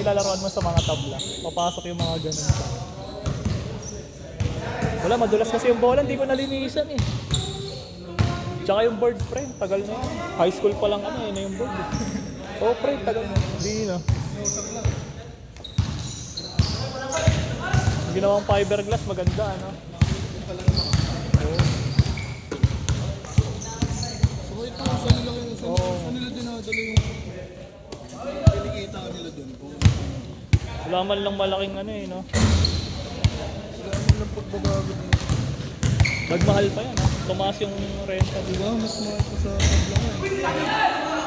nilalaroan mo sa mga tabla. Papasok yung mga ganun. Wala, madulas kasi yung bola, hindi ko nalinisan eh. Tsaka yung board, pre, tagal na yun. High school pa lang ano, yun na yung board. Oh, pre, tagal na. Hindi na. Ginawang fiberglass, maganda, ano? So ito, saan nila yung saan nila dinadala yung kinikita nila dun? Wala man lang malaking ano eh, no? Wala naman lang pagbabago nila. Nagmahal pa yan, ha? Tumaas yung renta dito. Diba? Mas mahal pa sa Tablangan.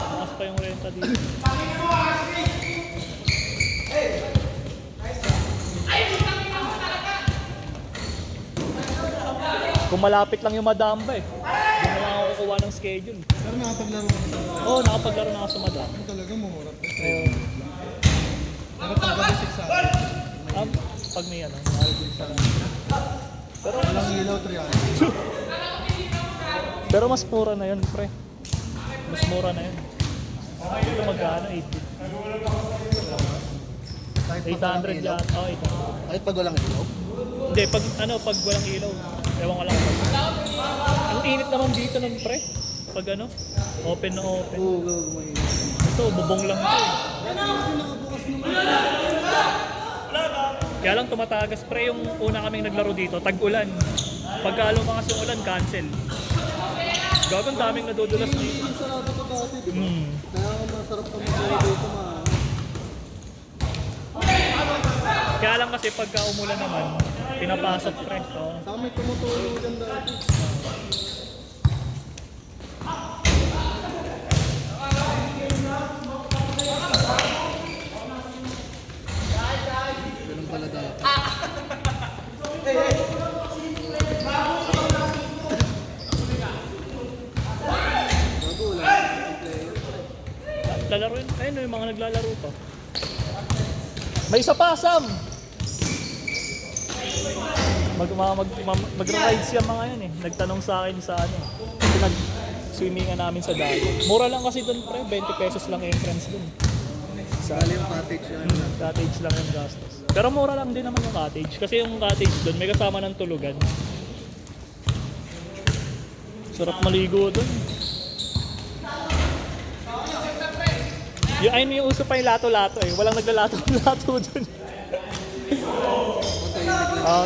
Tumaas pa yung renta dito. Kung malapit lang yung madamba eh. Hindi na lang ako kukuha ng schedule. Pero nakapaglaro ka na. Oo, nakapaglaro na ako sa madam. Ano talaga mamurap? Oo. Pero pag-basic sa akin, Pag may ano, mahal din sa pero, walang ilaw 300. pero mas mura na yun, pre. Mas mura na yun. Ito magkano? 800 yan. Oh, 800. Kahit pag walang ilaw? Hindi, pag walang ilaw. Ewan ko lang. Ang init naman dito ng pre. Pag ano, open na open. Oo, may Ito, bubong lang ito eh. kasi nakabukas naman. Kaya lang tumatagas pre yung una kaming naglaro dito, tag-ulan. Pagka lumakas yung ulan, cancel. Gagawin daming nadudulas dito. Yung sarado ko dati, di ba? Hmm. Kaya masarap kami dito Kaya lang kasi pagka umulan naman, pinapasok pre. So, Sa amin tumutulong dyan dati. Ganun pala dati. Bago, wala akong player. lalaro yun. Ayun yung mga naglalaro pa. May isa pa, Sam! Magra-rides yung mga yan eh. Nagtanong sa akin sa ano. Pinag-swimmingan namin sa dagat. Mura lang kasi doon pre, 20 pesos lang entrance doon. Sali yung cottage yan. Cottage lang yung gastos. Pero mura lang din naman yung cottage. Kasi yung cottage doon, may kasama ng tulugan. Sarap maligo doon. Ayun yung uso pa yung lato-lato eh. Walang naglalato-lato doon.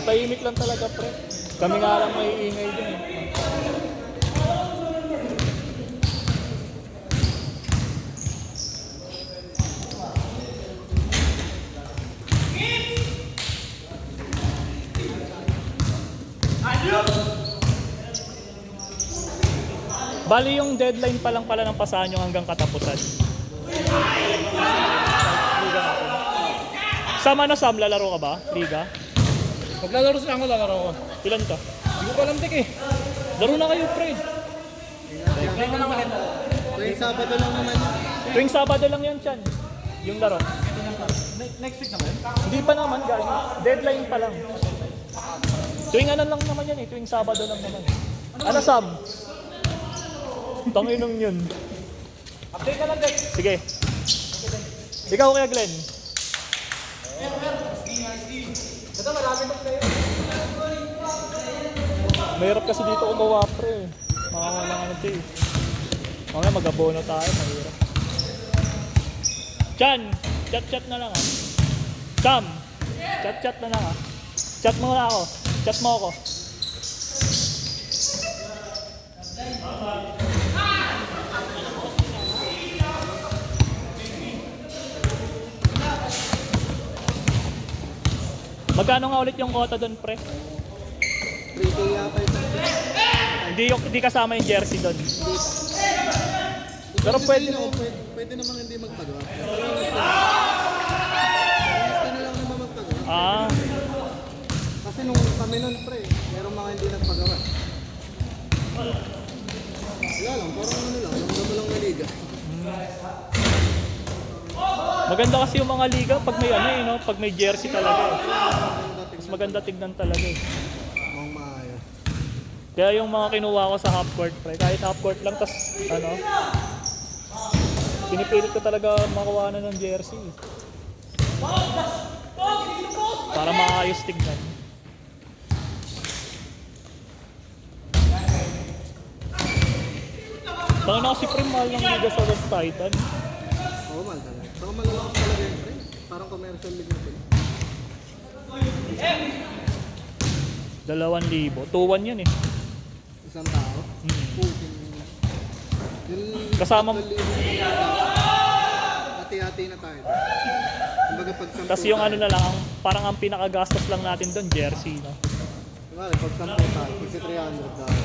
Tahimik lang talaga pre. Kami nga lang may ingay doon eh. Bali yung deadline pa lang pala ng pasahan yung hanggang katapusan. Liga natin. Sama na Sam, lalaro ka ba? Liga? Paglalaro sila ako, lalaro ko. Ilan ka? Hindi ko pa alam tik eh. Laro na kayo pre. Tuwing Sabado lang naman yun. Tuwing Sabado lang yan Chan. Yung laro. Next week naman? Hindi pa naman guys. Deadline pa lang. Tuwing ano lang naman yan eh. Tuwing Sabado lang naman. Ano Sam? Tanginong yun. Update ka lang guys. Sige. Ikaw kaya Glenn. Ito marami pa kayo. Mahirap kasi dito umawa pre. Makakalang ano ito eh. Mamaya mag-abono tayo. Mahirap. Chan! Chat-chat na lang ah. Sam! Chat-chat na lang ah. Chat mo na ako. Chat mo ako. Magkano nga ulit yung quota doon, pre? 3K yata yung Hindi kasama yung jersey doon. Pero pwede naman. Pwede naman hindi magpagawa. Gusto na lang naman magpagawa. Ah, Kasi nung kami nun pre, meron mga hindi nagpagawa. Wala lang, parang ano lang, lang na liga. maganda kasi yung mga liga pag may ano eh, no? Pag may jersey talaga eh. Mas maganda tignan talaga eh. Ang maayos. Kaya yung mga kinuha ko sa half court, pre, kahit half court lang, tas ano, pinipilit ko talaga makuha na ng jersey. Para maayos tignan. Baka na kasi pre, mahal ng liga sa West Titan. Oo, mahal talaga. Saka malalakas talaga yun, pre. Parang commercial league na sila. 2,000. 2-1 yan eh. Isang tao. Putin. Yung Kasama- hati-hati na tayo. Kumbaga pag 10 Tapos yung tayo. ano na lang, parang ang pinakagastos lang natin doon, jersey, no? Kumbaga pag 10 tayo, kasi 300 tayo.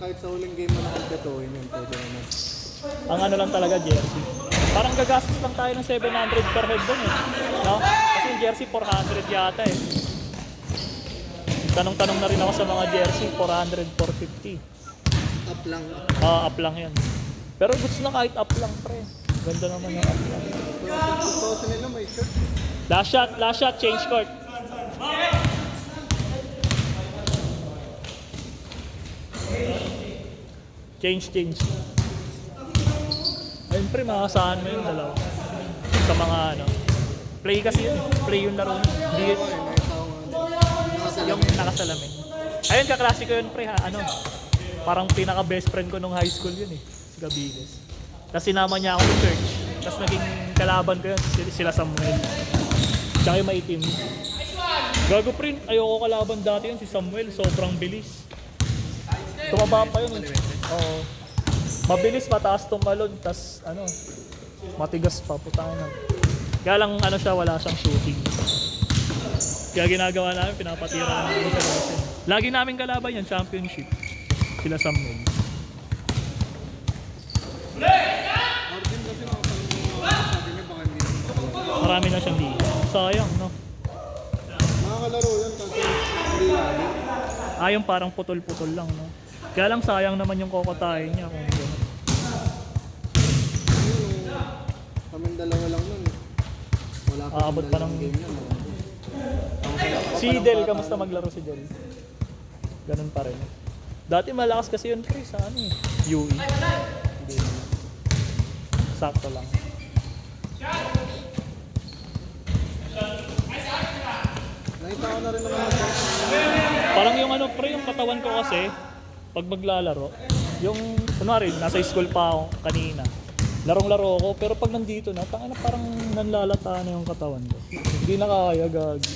Kahit sa huling game mo na kompetuhin yun, pwede naman. Ang ano lang talaga, jersey. Parang gagastos lang tayo ng 700 per head doon eh. No? Kasi yung jersey, 400 yata eh. Tanong-tanong na rin ako sa mga jersey, 400, 450. Up lang. Up lang yan. Pero goods na kahit up lang, pre. Ganda naman yung up lang. Gusto ko nila may shirt. Last shot, change court. Change. Ayun pre, makakasahan mo yung dalawa. Sa mga ano. Play kasi yun. Play yung laro. Hindi Oo, may tao nga. yung nakasalamin. Ayun, kaklase ko yun pre ha. Ano? Parang pinaka best friend ko nung high school yun eh. Si Gabiles. Tapos sinama niya ako sa church. Tapos naging kalaban ko yun. Sila Samuel. Tsaka yung maitim. Gago pre, ayoko kalaban dati yun si Samuel. Sobrang bilis. Tumaba pa yun eh. Oo. Mabilis, mataas tumalon, tas ano, matigas pa, putang na. Kaya lang ano siya, wala siyang shooting. Kaya ginagawa namin, pinapatira namin sa Rosen. Lagi namin kalaban yan, championship. Sila Samuel. Arjun kasi sabi niya baka hindi. Marami na siyang liga. Sayang, no? Makakalaro yan kasi hindi lagi. Yung parang putol-putol lang, no? Kaya lang sayang naman yung kokotahin niya kung gano'n. Kaming dalawa lang nun eh. Wala pa Aabot pa ng game yan. Si Del, kamusta maglaro si Del? Ganun pa rin. Dati malakas kasi yun pre sa ano eh. UE. Hindi. Sakto lang. Nakita ko na rin naman Parang yung ano pre, yung katawan ko kasi pag maglalaro, yung kunwari nasa school pa ako kanina. Larong-laro ako pero pag nandito na, tangina parang nanlalata na yung katawan ko. Hindi na kaya gagi.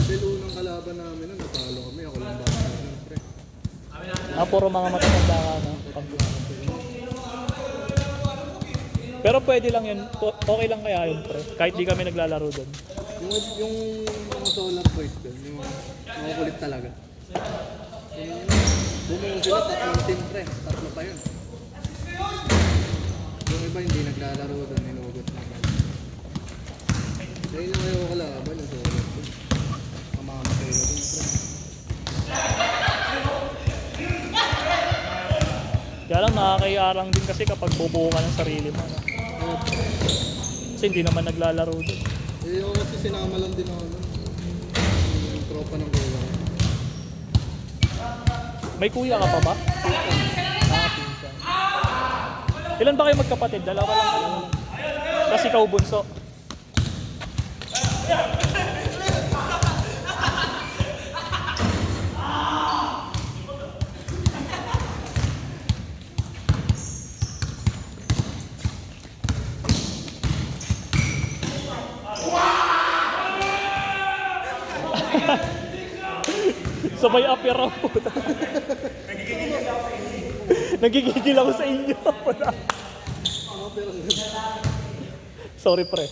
Kasi unang kalaban namin nun, natalo kami. Ako lang bata nun, pre. Puro mga matatanda ka na. Pero pwede lang yun. Okay lang kaya yun pre. Kahit di kami naglalaro doon. Yung mga solar boys doon, yung mga kulit talaga. Bumuong sila, tatlong team pre. Tatlo pa yun. Yung iba hindi naglalaro doon, inugot na. Kaya yun lang kayo kalaban, yung solar boys. Kamamatay ka doon pre. Kaya lang nakakayarang din kasi kapag bubuo ka ng sarili mo. No? Kasi hindi naman naglalaro doon. Eh ako kasi sinama lang din ako nun. Yung tropa ng gola. May kuya ka pa ba? Pinsan. Ilan ba kayo magkapatid? Dalawa lang kayo. Tapos ikaw bunso. Sabay apir ang puta. Nagigigil ako sa inyo. Sorry pre.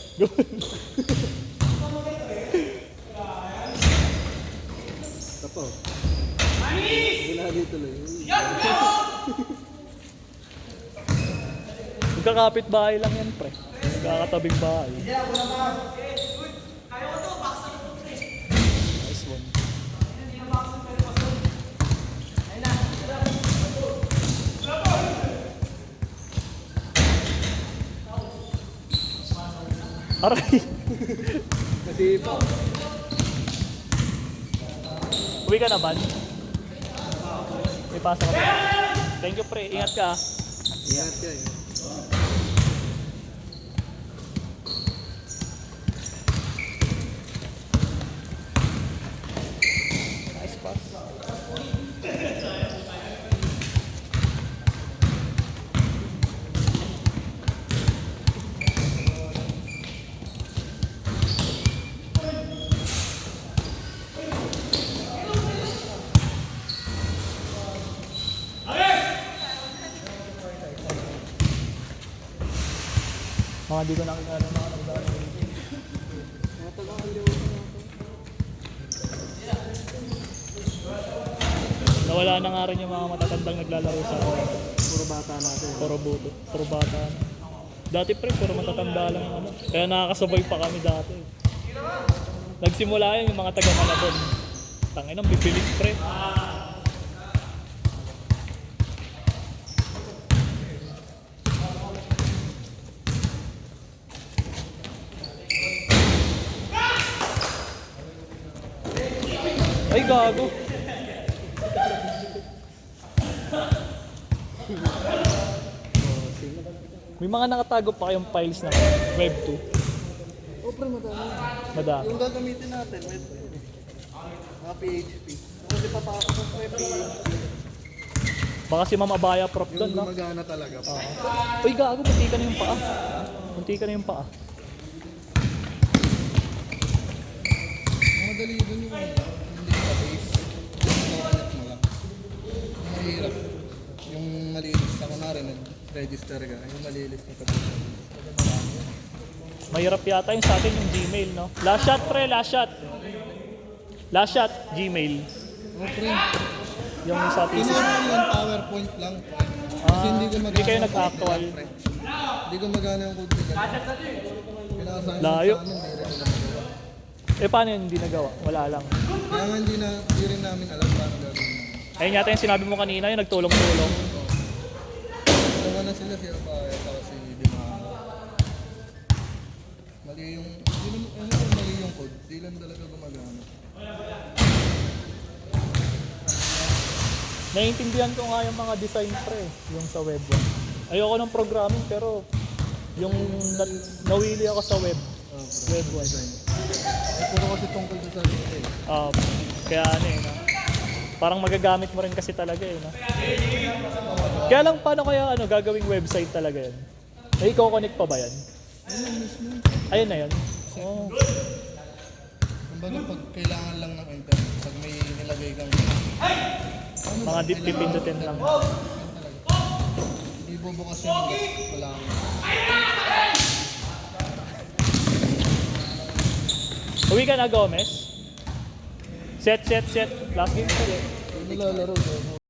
Tapo. Ginali tuloy. Magkakapit bahay lang yan pre. Magkakatabing bahay. Nice one. Aray! Kasi pa. Uwi ka na ba? May pasok ka ba? Thank you pre, ingat ka. Ingat ka eh. Mga di ko nakikita mga nagdaan. Nawala na nga rin yung mga matatandang naglalaro sa Puro bata natin. puro bata. Dati pre, puro matatanda lang yung ano. Kaya nakakasabay pa kami dati. Nagsimula yun yung mga taga Malabon. Tangin ang bibilis pre. Ay gago. May mga nakatago pa kayong files ng Web 2. O pre, madami. Madami. Yung gagamitin natin, may mga PHP. Kasi papasok ko pa yung PHP. Baka si Ma'am Abaya prop Yung doon, no? gumagana talaga pa. Uy, gago, munti ka na yung paa. Munti ka na yung paa. Ang madali dun yung hindi ka base. Connect mo lang. Yung mahirap. Yung malinis. Ako na rin, nag-register ka. Yung malinis na kabisa. Mahirap yata yung sa atin yung Gmail, no? Last shot, pre, last shot. Last shot, Gmail. O pre, Yung sa thesis. tinuro ko yung PowerPoint lang. Kasi hindi ko magana. Hindi kayo yung nag-actual. code nila, pre. Hindi ko magana yung code nila. Pinaka-assignment Layo. sa amin, hindi rin nila magawa. Eh, paano yun hindi nagawa? Wala lang. Kaya nga hindi rin namin alam paano gagawin namin. Ayun yata yung sinabi mo kanina, yung nagtulong-tulong. Tawa na sila si Abaya at si Dimano. Mali yung, mali yung code. Di lang talaga gumagana. Naiintindihan ko nga yung mga design pre, yung sa web 1. Ayoko ng programming pero yung nawili ako sa web. Web 1. Puro kasi tungkol sa salita eh. Kaya ano eh, no? Parang magagamit mo rin kasi talaga eh, no? Kaya lang paano kaya ano gagawing website talaga yan? May i-connect pa ba yan? Ayun na yun. Oh. Kumbaga pag kailangan lang ng internet, pag may nilagay kang Mga dip-dipindutin lang. hindi bubukas yun hanggat wala kang Uwi ka na, Gomez? Set. Last game pa nilalaro.